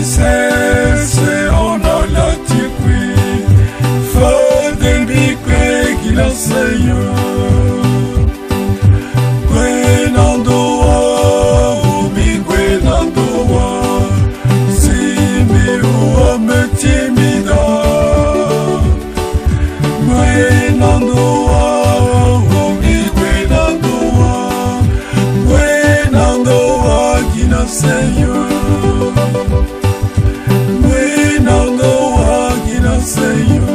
se ona lati qui fade mi que qui la seyo gwenando o mi gwenando si mi o me timida gwenando o mi gwenando qui la seyo Say you